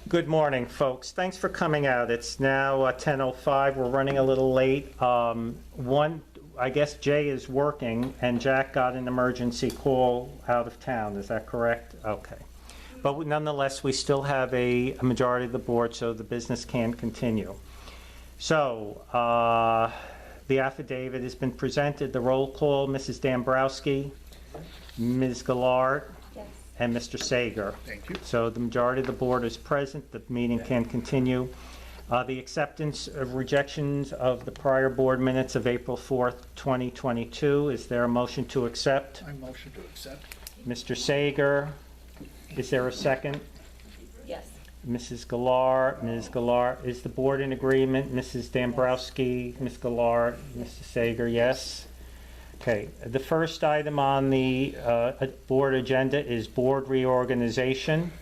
Good morning, folks. Thanks for coming out. It's now 10:05. We're running a little late. I guess Jay is working, and Jack got an emergency call out of town. Is that correct? Okay. But nonetheless, we still have a majority of the board, so the business can continue. So, the affidavit has been presented. The roll call, Mrs. Dambrowski, Ms. Gillard, Yes. and Mr. Sager. Thank you. So the majority of the board is present, the meeting can continue. The acceptance of rejections of the prior board minutes of April 4th, 2022. Is there a motion to accept? I motion to accept. Mr. Sager, is there a second? Yes. Mrs. Gillard, Ms. Gillard, is the board in agreement? Mrs. Dambrowski, Ms. Gillard, Mr. Sager, yes? Okay, the first item on the board agenda is board reorganization.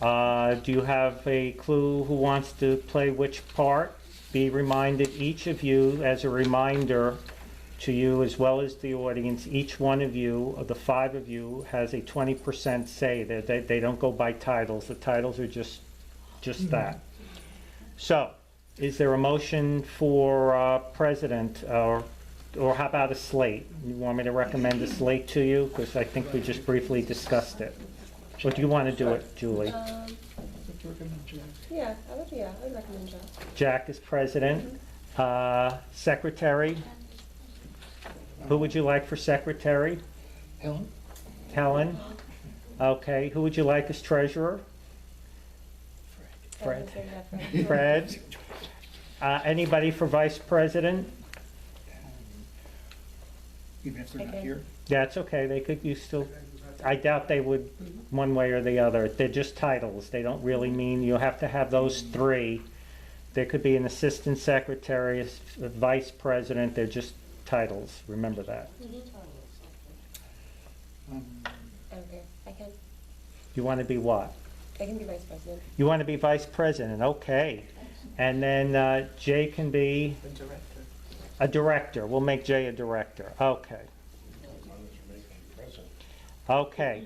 Do you have a clue who wants to play which part? Be reminded, each of you, as a reminder to you as well as the audience, each one of you, of the 5 of you, has a 20% say. They don't go by titles. The titles are just that. So, is there a motion for president, or how about a slate? You want me to recommend a slate to you? Because I think we just briefly discussed it. Or do you want to do it, Julie? Yeah, I would recommend Jack. Jack is president. Secretary? Who would you like for secretary? Helen? Helen? Okay. Who would you like as treasurer? Fred. Fred? Anybody for vice president? Even if they're not Okay. here? That's okay. They could, you still, I doubt they would one way or the other. They're just titles. They don't really mean, you'll have to have those 3. There could be an assistant secretary, a vice president. They're just titles. Remember that. Okay, I can You want to be what? be vice president. You want to be vice president, okay. And then Jay can be a director. We'll make Jay a director, okay. Okay,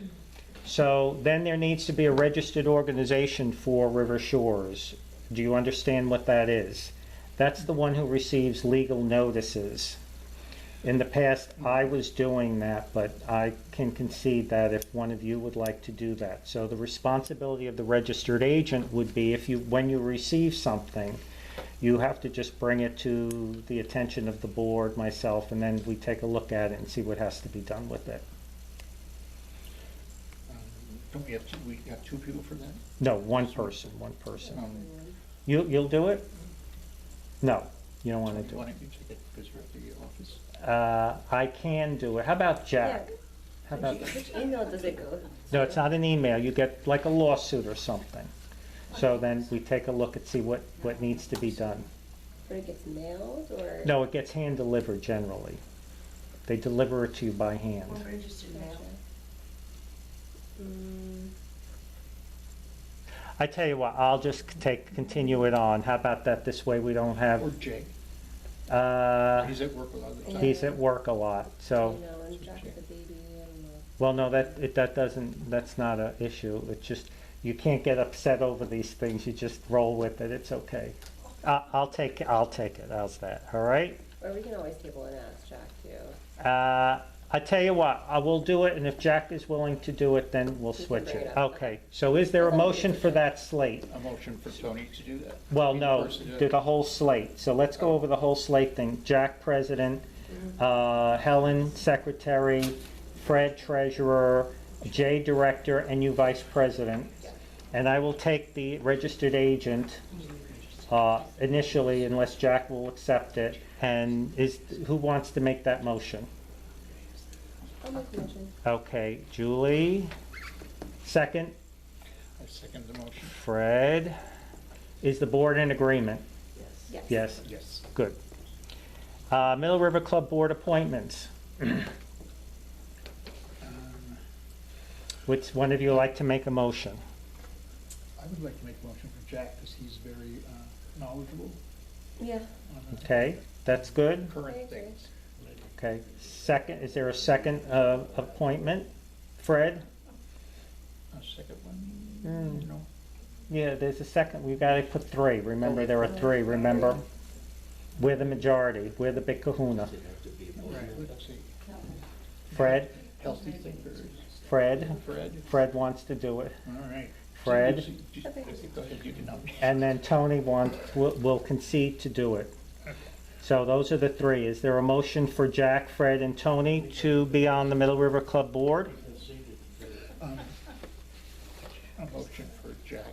so then there needs to be a registered organization for River Shores. Do you understand what that is? That's the one who receives legal notices. In the past, I was doing that, but I can concede that if one of you would like to do that. So the responsibility of the registered agent would be when you receive something, you have to just bring it to the attention of the board, myself, and then we take a look at it and see what has to be done with it. Don't we have 2 people for that? No, one person. Um, You'll do it? No, you don't want to do Why it. don't you take it because you're at the office? I can do it. How about Jack? Yeah. How about? Which email does it go? No, it's not an email. You get like a lawsuit or something. So then we take a look and see what needs to be done. Or it gets mailed, or? No, it gets hand delivered generally. They deliver it to you by hand. Registered mail. I tell you what, I'll just continue it on. How about that? This way we don't Or have, Jay? He's at work a lot of the time. he's at work a lot, so. You know, and Jack with the baby, I don't know. Well, no, that's not an issue. It's just, you can't get upset over these things. You just roll with it. It's okay. I'll take it. How's that? All right? Or we can always table and ask Jack too. I tell you what, I will do it, and if Jack is willing to do it, then we'll You can switch bring it. it up. Okay, so is there a motion for that slate? A motion for Tony to do that? Well, Be the no, person to- do the whole slate. So let's go over the whole slate thing. Jack, president, Helen, secretary, Fred, treasurer, Jay, director, and you, vice president. And I will take the registered agent initially, unless Jack will accept it. And who wants to make that motion? I'll make a motion. Okay, Julie, second. I second the motion. Fred. Is the board in agreement? Yes. Yes, Yes. good. Middle River Club board appointments. Which one of you like to make a motion? I would like to make a motion for Jack because he's very knowledgeable Yeah. on Okay, that's good. I current agree. things. Okay, second, is there a second appointment? Fred? A second one? Mm. No. Yeah, there's a second, we gotta put three, remember there are three, remember? We're the majority, we're the big kahuna. Right, let's see. Fred, Healthy thinkers. Fred, Fred, Fred wants to do it, all right. Fred. Go ahead, you can nominate. and then Tony will concede to do it. So those are the three. Is there a motion for Jack, Fred, and Tony to be on the Middle River Club Board? A motion for Jack.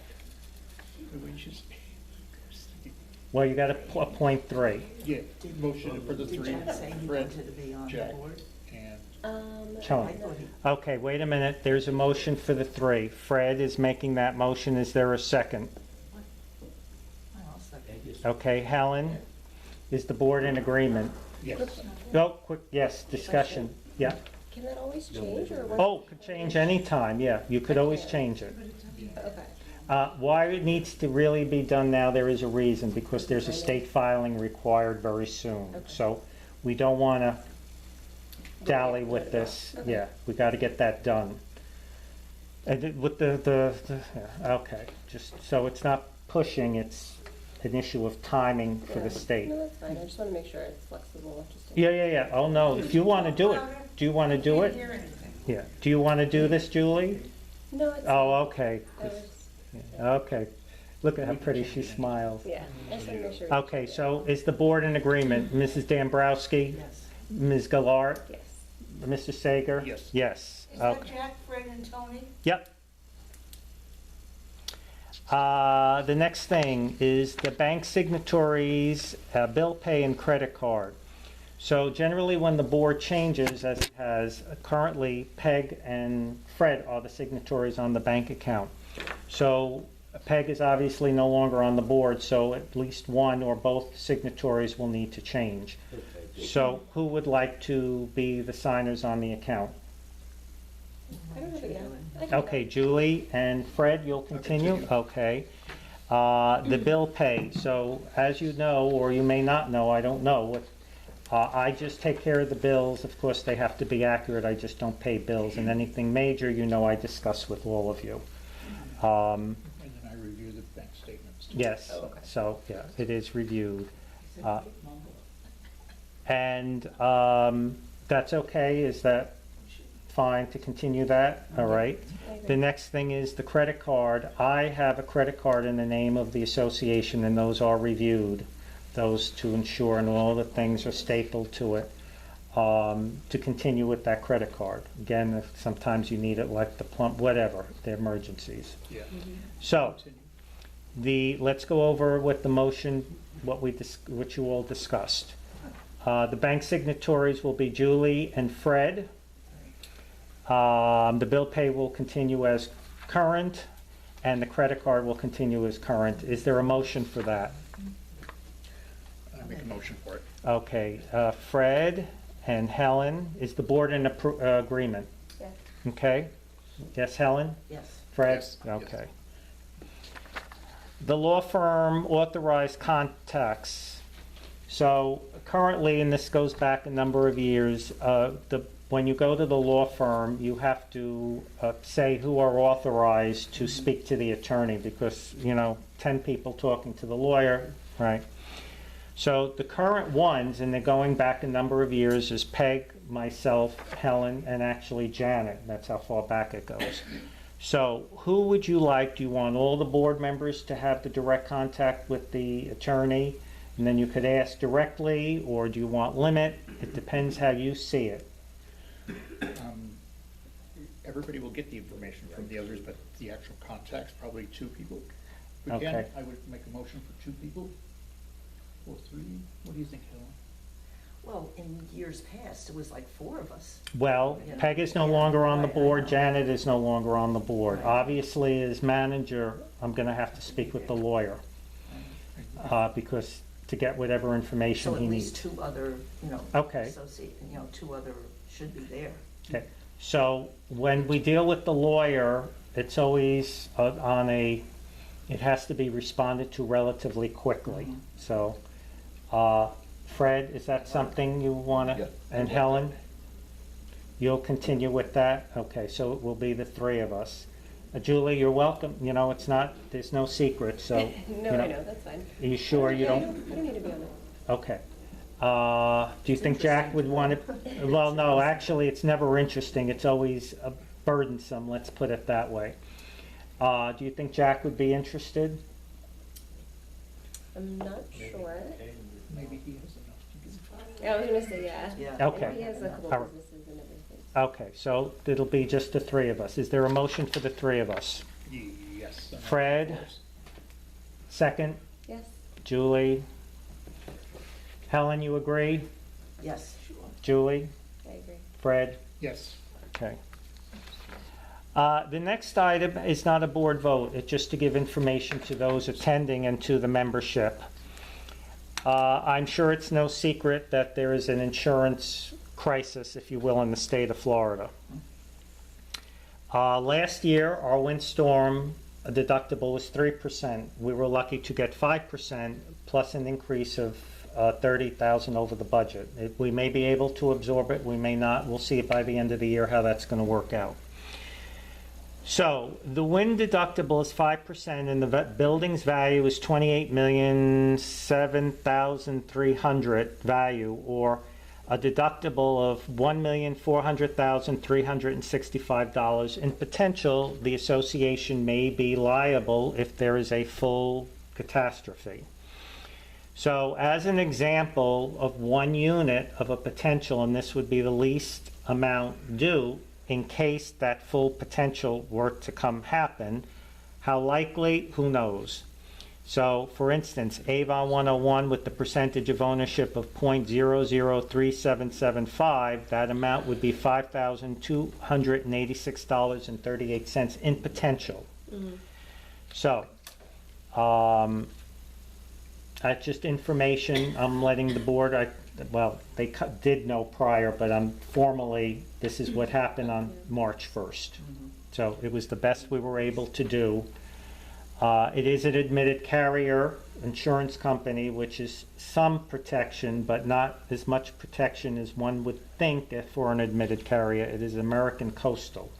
Did we just? Well, you gotta appoint three. Yeah, motion for the Did three, Jack say he Fred, wanted to be on the Jack, board? and Tony. I thought he, Okay, wait a minute. There's a motion for the three. Fred is making that motion. Is there a second? I'll second. Okay, Helen, is the board in agreement? yes. Oh, quick, yes, discussion. Yeah. Can that always change or what? Oh, could change any time. Yeah, you could always change it. Okay. Why it needs to really be done now, there is a reason, because there's a state filing required very soon. Okay. So we don't want to dally with this. Okay. Yeah, we got to get that done. And with yeah, okay, just so it's not pushing, it's an issue of timing for the Yeah. state. No, that's fine. I just want to make sure it's flexible. Just in Yeah. Oh, no, if you want to do it, do you want to do it? Yeah. Do you want to do this, Julie? No, it's. Oh, okay. I was, Okay. Look at how pretty she smiles. yeah, I just want to make sure. Okay, so is the board in agreement? Mrs. Dombrowski? Yes. Ms. Gillard? Yes. Mr. Sager? Yes. Yes. Is that Okay. Jack, Fred, and Tony? Yep. The next thing is the bank signatories, bill pay and credit card. So generally when the board changes, as it has currently, Peg and Fred are the signatories on the bank account. So Peg is obviously no longer on the board, so at least one or both signatories will need to change. So who would like to be the signers on the account? I don't have it yet. I can Okay, Julie and Fred, you'll continue? continue. Okay. The bill pay, so as you know, or you may not know, I don't know, I just take care of the bills. Of course, they have to be accurate, I just don't pay bills. And anything major, you know, I discuss with all of you. And then I review the bank statements. Yes, Oh, okay. so, yeah, it is reviewed. Is it Uh, mumble? And that's okay, is that fine to continue that? All right. I agree. The next thing is the credit card. I have a credit card in the name of the association, and those are reviewed, those to ensure, and all the things are stapled to it, to continue with that credit card. Again, if sometimes you need it like the plump, whatever, the emergencies. Yeah. So, Continue. let's go over with the motion, what you all discussed. The bank signatories will be Julie and Fred. The bill pay will continue as current, and the credit card will continue as current. Is there a motion for that? I make a motion for it. Okay, Fred and Helen, is the board in agreement? Yeah. Okay? Yes, Helen? Yes. Fred? Yes, yes. Okay. The law firm authorized contacts. So currently, and this goes back a number of years, when you go to the law firm, you have to say who are authorized to speak to the attorney because, 10 people talking to the lawyer, right? So the current ones, and they're going back a number of years, is Peg, myself, Helen, and actually Janet. That's how far back it goes. So who would you like? Do you want all the board members to have the direct contact with the attorney? And then you could ask directly, or do you want limit? It depends how you see it. Everybody will get the information from the others, but the actual contacts, probably two people. If we Okay. can, I would make a motion for two people or three. What do you think, Helen? Well, in years past, it was like 4 of us. Well, Peg is no longer on the board, Janet is no longer on the board. Obviously, as manager, I'm gonna have to speak with the lawyer, because to get whatever information So at he least needs. 2 other, Okay. associate, 2 other should be there. Okay, so when we deal with the lawyer, it's always it has to be responded to relatively quickly. So, Fred, is that something you wanna, Yeah. and Helen? You'll continue with that? Okay, so it will be the 3 of us. Julie, you're welcome, you know, it's not, there's no secret, so. No, you I know, that's fine. Are you sure you Yeah, don't? I don't need to be on it. Okay. Do you think Jack would want it? Well, no, actually, it's never interesting. It's always burdensome, let's put it that way. Do you think Jack would be interested? I'm not sure. Maybe he has enough to do. I was gonna say, yeah. Yeah. Okay. He has a couple All right. businesses and everything. Okay, so it'll be just the three of us. Is there a motion for the three of us? Yes. Fred? Second? Yes. Julie? Helen, you agree? Yes. Julie? I agree. Fred? Yes. Okay. The next item is not a board vote, it's just to give information to those attending and to the membership. I'm sure it's no secret that there is an insurance crisis, if you will, in the state of Florida. Last year, our windstorm deductible was 3%. We were lucky to get 5% plus an increase of $30,000 over the budget. We may be able to absorb it, we may not. We'll see by the end of the year how that's going to work out. So the wind deductible is 5% and the building's value is $28,007,300 value, or a deductible of $1,400,365. In potential, the association may be liable if there is a full catastrophe. So as an example of one unit of a potential, and this would be the least amount due in case that full potential were to happen, how likely, who knows. So for instance, Avon 101 with the percentage of ownership of 0.003775, that amount would be $5,286.38 in potential. So, that's just information I'm letting the board, they did know prior, but formally, this is what happened on March 1st. So it was the best we were able to do. It is an admitted carrier insurance company, which is some protection, but not as much protection as one would think for an admitted carrier. It is American Coastal.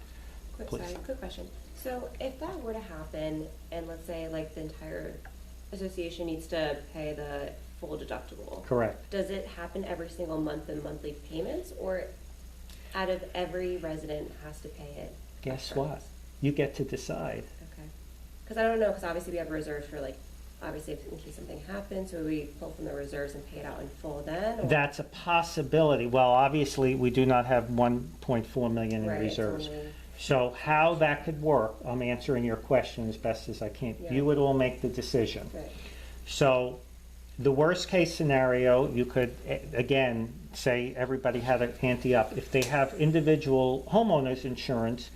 Quick Please. question. So if that were to happen, and let's say like the entire association needs to pay the full deductible. Correct. Does it happen every single month in monthly payments, or out of every resident has to pay it? Guess upfront? what? You get to decide. Okay. Because I don't know, because obviously we have reserves for like, obviously in case something happens, so we pull from the reserves and pay it out in full then? Or? That's a possibility. Well, obviously, we do not have 1.4 million in Right, it's reserves. only- So how that could work, I'm answering your question as best as I can. Yeah. You would all make the decision. Right. So the worst case scenario, you could, again, say everybody had an ante up. If they have individual homeowners insurance,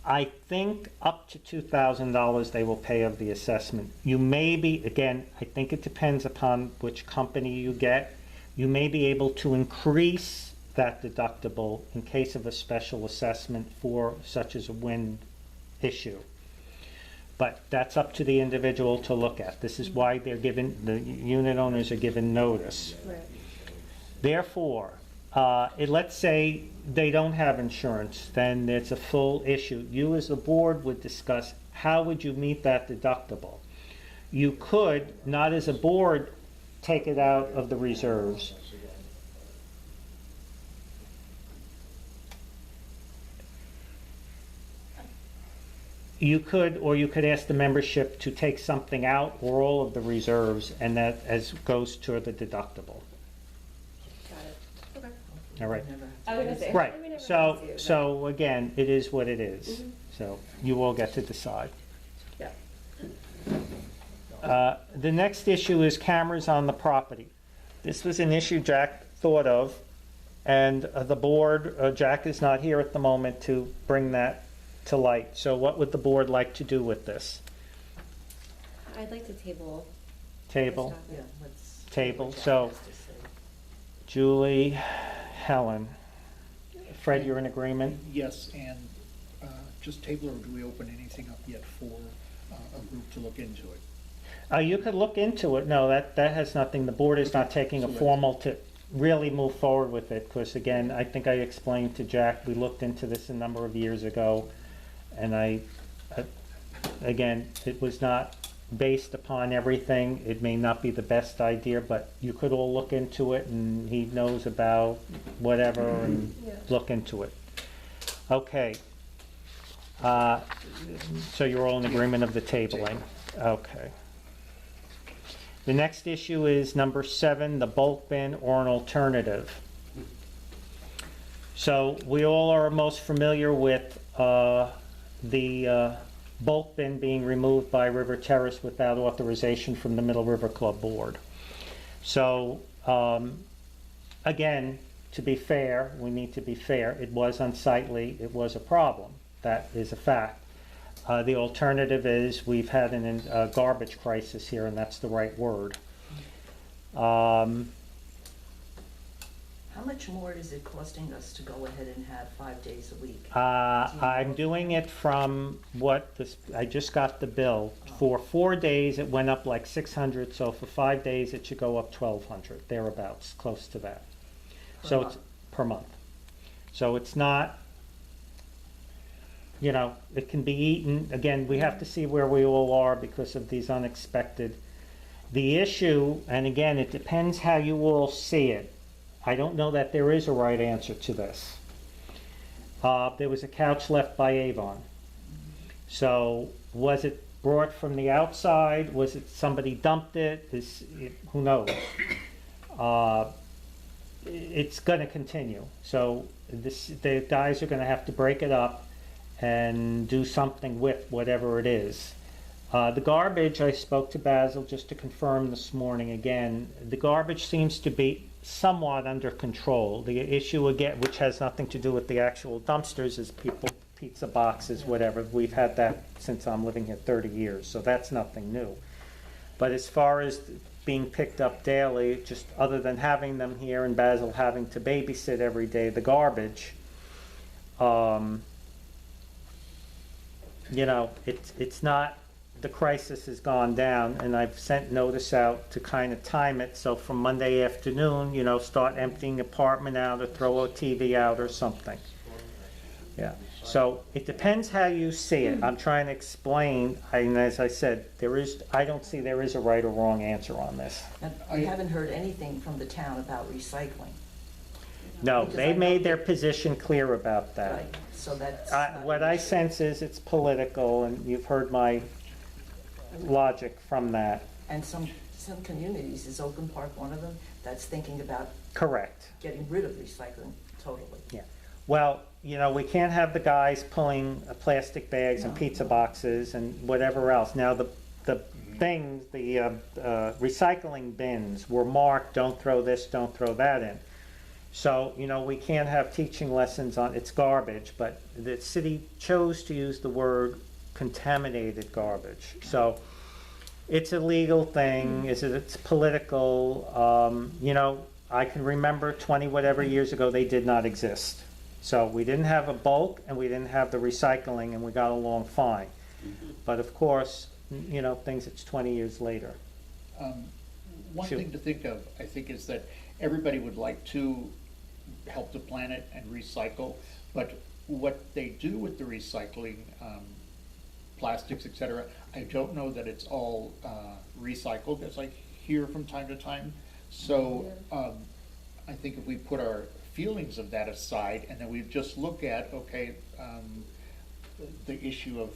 I think up to $2,000 they will pay of the assessment. You may be, again, I think it depends upon which company you get. You may be able to increase that deductible in case of a special assessment for such as a wind issue. But that's up to the individual to look at. This is why they're given, the unit owners are given notice. Right. Therefore, let's say they don't have insurance, then it's a full issue. You as a board would discuss how would you meet that deductible. You could, not as a board, take it out of the reserves. You could, or you could ask the membership to take something out or all of the reserves, and that as goes to the deductible. Got it. Okay. All right. I was gonna say. Right, we never so, have to, but- so again, it is what it is. Mhm. So you all get to decide. Yeah. The next issue is cameras on the property. This was an issue Jack thought of, and the board, Jack is not here at the moment to bring that to light. So what would the board like to do with this? I'd like to table. Table, this topic. Yeah, let's. Table, what Jack so- has to say. Julie, Helen. Fred, you're in agreement? Yes, and just table, or do we open anything up yet for a group to look into it? You could look into it. No, that has nothing, the board is not taking a formal to really move forward with it, because again, I think I explained to Jack, we looked into this a number of years ago, and I again, it was not based upon everything. It may not be the best idea, but you could all look into it, and he knows about whatever, and Yeah. look into it. Okay. So you're all in agreement of the tabling? Okay. The next issue is number 7, the bulk bin or an alternative. So we all are most familiar with the bulk bin being removed by River Terrace without authorization from the Middle River Club Board. So again, to be fair, we need to be fair, it was unsightly, it was a problem. That is a fact. The alternative is we've had a garbage crisis here, and that's the right word. How much more is it costing us to go ahead and have 5 days a week? I'm doing it from I just got the bill. For 4 days, it went up like 600, so for 5 days, it should go up 1,200, thereabouts, close to that. So it's per month. So it's not, it can be eaten. Again, we have to see where we all are because of these unexpected. The issue, and again, it depends how you all see it. I don't know that there is a right answer to this. There was a couch left by Avon. So was it brought from the outside? Was it somebody dumped it? Who knows? It's going to continue. So the guys are going to have to break it up and do something with whatever it is. The garbage, I spoke to Basil just to confirm this morning again. The garbage seems to be somewhat under control. The issue again, which has nothing to do with the actual dumpsters, is pizza boxes, whatever. We've had that since I'm living here 30 years, so that's nothing new. But as far as being picked up daily, just other than having them here and Basil having to babysit every day the garbage, it's not, the crisis has gone down, and I've sent notice out to kind of time it, so from Monday afternoon, start emptying the apartment out or throw a TV out or something. Yeah, so it depends how you see it. I'm trying to explain, and as I said, I don't see there is a right or wrong answer on this. And I haven't heard anything from the town about recycling. No, Because they I know made their that- position clear about that. Right, so that's. What I sense is it's political, and you've heard my logic from that. And some communities, is Oakland Park one of them, that's thinking about Correct. getting rid of recycling totally. Yeah. Well, we can't have the guys pulling plastic bags and No. pizza boxes and whatever else. Now, the things, the recycling bins were marked, don't throw this, don't throw that in. So, we can't have teaching lessons on it's garbage, but the city chose to use the word contaminated garbage. So it's a legal thing, it's political. I can remember 20 whatever years ago they did not exist. So we didn't have a bulk and we didn't have the recycling, and we got along fine. But of course, it's 20 years later. One Sure. thing to think of, I think, is that everybody would like to help the planet and recycle, but what they do with the recycling, plastics, etc., I don't know that it's all recycled, as I hear from time to time. So I think if we put our feelings of that aside, and then we just look at, the issue of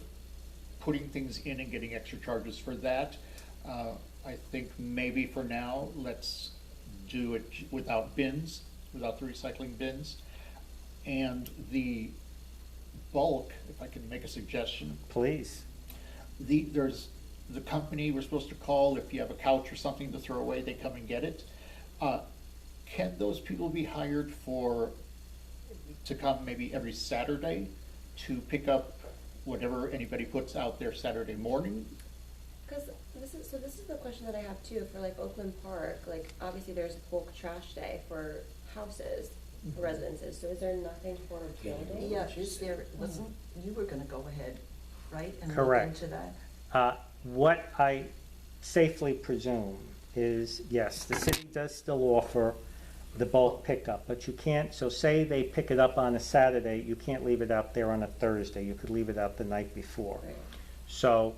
putting things in and getting extra charges for that, I think maybe for now, let's do it without bins, without the recycling bins. And the bulk, if I can make a suggestion, Please. there's the company we're supposed to call if you have a couch or something to throw away, they come and get it. Can those people be hired to come maybe every Saturday to pick up whatever anybody puts out there Saturday morning? Because this is the question that I have too for like Oakland Park. Like obviously there's bulk trash day for houses, for residences. So is there nothing for buildings? Yeah, you were gonna go ahead, right? And look Correct. into that? What I safely presume is, yes, the city does still offer the bulk pickup, but you can't, so say they pick it up on a Saturday, you can't leave it out there on a Thursday. You could leave it out the night before. Right. So